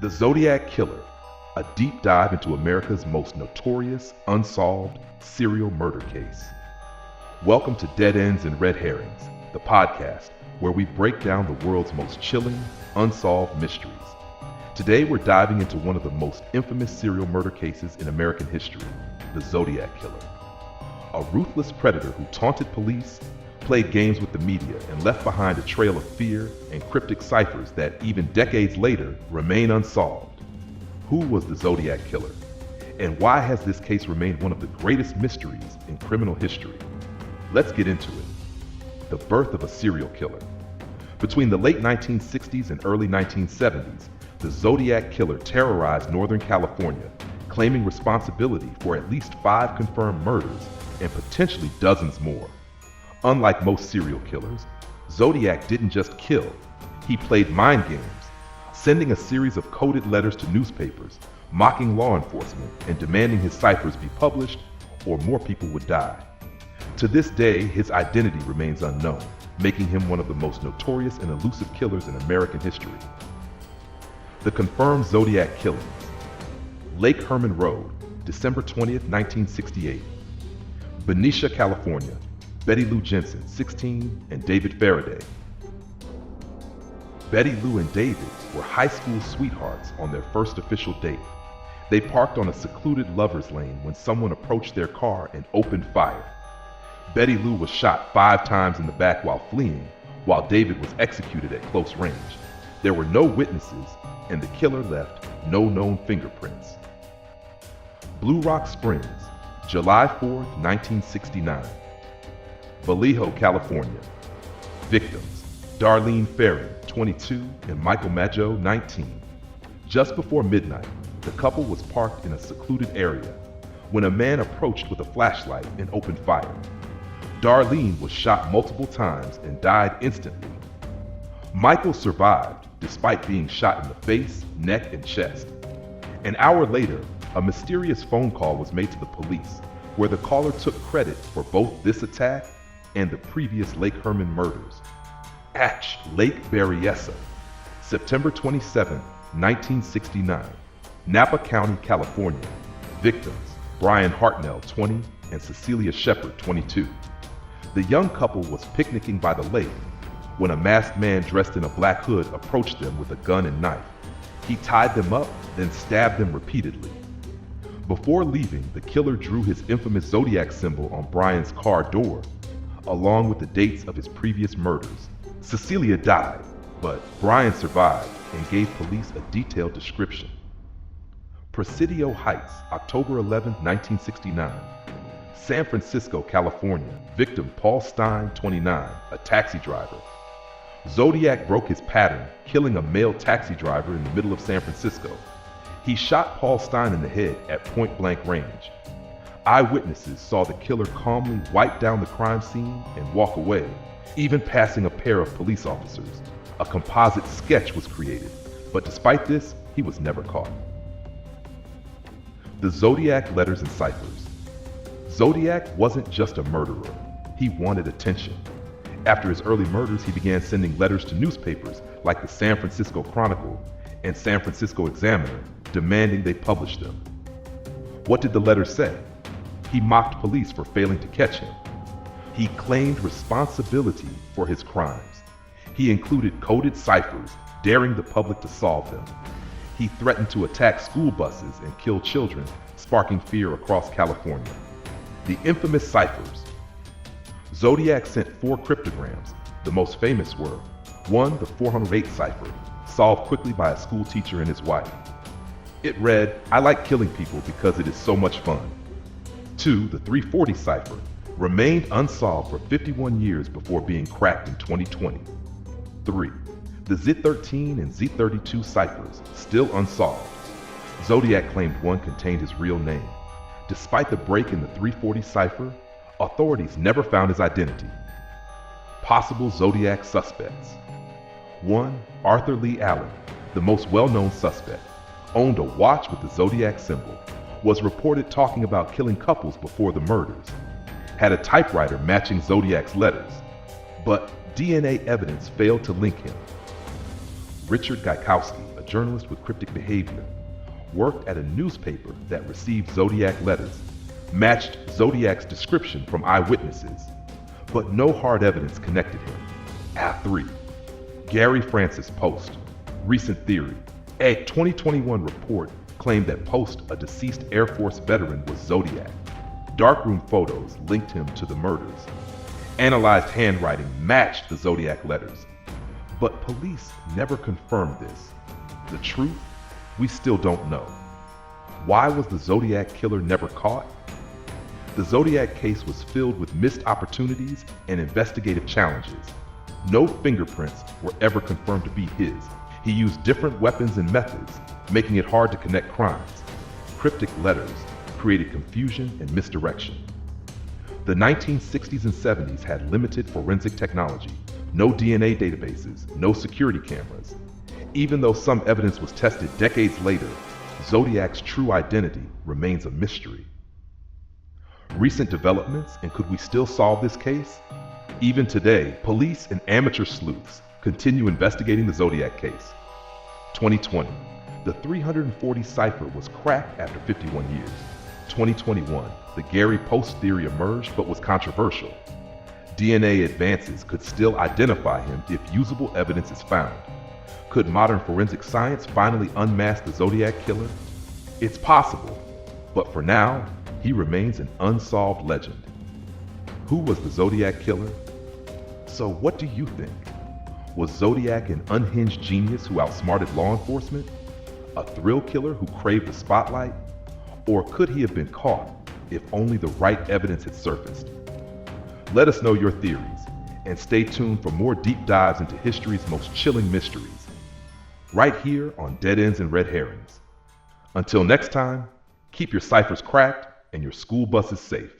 The Zodiac Killer, a deep dive into America's most notorious, unsolved serial murder case. Welcome to Dead Ends and Red Herrings, the podcast where we break down the world's most chilling, unsolved mysteries. Today we're diving into one of the most infamous serial murder cases in American history, the Zodiac Killer. A ruthless predator who taunted police, played games with the media, and left behind a trail of fear and cryptic ciphers that even decades later remain unsolved. Who was the Zodiac Killer? And why has this case remained one of the greatest mysteries in criminal history? Let's get into it. The birth of a serial killer. Between the late 1960s and early 1970s, the Zodiac Killer terrorized Northern California, claiming responsibility for at least 5 confirmed murders and potentially dozens more. Unlike most serial killers, Zodiac didn't just kill, he played mind games, sending a series of coded letters to newspapers, mocking law enforcement, and demanding his ciphers be published or more people would die. To this day, his identity remains unknown, making him one of the most notorious and elusive killers in American history. The confirmed Zodiac killings. Lake Herman Road, December 20th, 1968. Benicia, California. Betty Lou Jensen, 16, and David Faraday. Betty Lou and David were high school sweethearts on their first official date. They parked on a secluded lover's lane when someone approached their car and opened fire. Betty Lou was shot 5 times in the back while fleeing, while David was executed at close range. There were no witnesses, and the killer left no known fingerprints. Blue Rock Springs, July 4, 1969. Vallejo, California. Victims: Darlene Ferrin, 22, and Michael Maggio, 19. Just before midnight, the couple was parked in a secluded area when a man approached with a flashlight and opened fire. Darlene was shot multiple times and died instantly. Michael survived despite being shot in the face, neck, and chest. An hour later, a mysterious phone call was made to the police, where the caller took credit for both this attack and the previous Lake Herman murders. Lake Berryessa, September 27, 1969, Napa County, California. Victims: Brian Hartnell, 20, and Cecilia Shepard, 22. The young couple was picnicking by the lake when a masked man dressed in a black hood approached them with a gun and knife. He tied them up, then stabbed them repeatedly. Before leaving, the killer drew his infamous Zodiac symbol on Brian's car door, along with the dates of his previous murders. Cecilia died, but Brian survived and gave police a detailed description. Presidio Heights, October 11, 1969. San Francisco, California. Victim: Paul Stein, 29, a taxi driver. Zodiac broke his pattern, killing a male taxi driver in the middle of San Francisco. He shot Paul Stein in the head at point-blank range. Eyewitnesses saw the killer calmly wipe down the crime scene and walk away, even passing a pair of police officers. A composite sketch was created, but despite this, he was never caught. The Zodiac letters and ciphers. Zodiac wasn't just a murderer, he wanted attention. After his early murders, he began sending letters to newspapers like the San Francisco Chronicle and San Francisco Examiner, demanding they publish them. What did the letters say? He mocked police for failing to catch him. He claimed responsibility for his crimes. He included coded ciphers, daring the public to solve them. He threatened to attack school buses and kill children, sparking fear across California. The infamous ciphers. Zodiac sent 4 cryptograms. The most famous were: 1, the 408 cipher, solved quickly by a school teacher and his wife. It read, "I like killing people because it is so much fun." 2, the 340 cipher, remained unsolved for 51 years before being cracked in 2020. 3, the Z13 and Z32 ciphers, still unsolved. Zodiac claimed one contained his real name. Despite the break in the 340 cipher, authorities never found his identity. Possible Zodiac suspects. 1, Arthur Lee Allen, the most well-known suspect, owned a watch with the Zodiac symbol, was reported talking about killing couples before the murders, had a typewriter matching Zodiac's letters, but DNA evidence failed to link him. Richard Gaikowski, a journalist with cryptic behavior, worked at a newspaper that received Zodiac letters, matched Zodiac's description from eyewitnesses, but no hard evidence connected him. A3. Gary Francis Post. Recent theory. A 2021 report claimed that Post, a deceased Air Force veteran, was Zodiac. Darkroom photos linked him to the murders. Analyzed handwriting matched the Zodiac letters. But police never confirmed this. The truth? We still don't know. Why was the Zodiac Killer never caught? The Zodiac case was filled with missed opportunities and investigative challenges. No fingerprints were ever confirmed to be his. He used different weapons and methods, making it hard to connect crimes. Cryptic letters created confusion and misdirection. The 1960s and 70s had limited forensic technology, no DNA databases, no security cameras. Even though some evidence was tested decades later, Zodiac's true identity remains a mystery. Recent developments, and could we still solve this case? Even today, police and amateur sleuths continue investigating the Zodiac case. 2020, the 340 cipher was cracked after 51 years. 2021, the Gary Post theory emerged but was controversial. DNA advances could still identify him if usable evidence is found. Could modern forensic science finally unmask the Zodiac Killer? It's possible, but for now, he remains an unsolved legend. Who was the Zodiac Killer? So what do you think? Was Zodiac an unhinged genius who outsmarted law enforcement? A thrill killer who craved the spotlight? Or could he have been caught if only the right evidence had surfaced? Let us know your theories, and stay tuned for more deep dives into history's most chilling mysteries, right here on Dead Ends and Red Herrings. Until next time, keep your ciphers cracked and your school buses safe.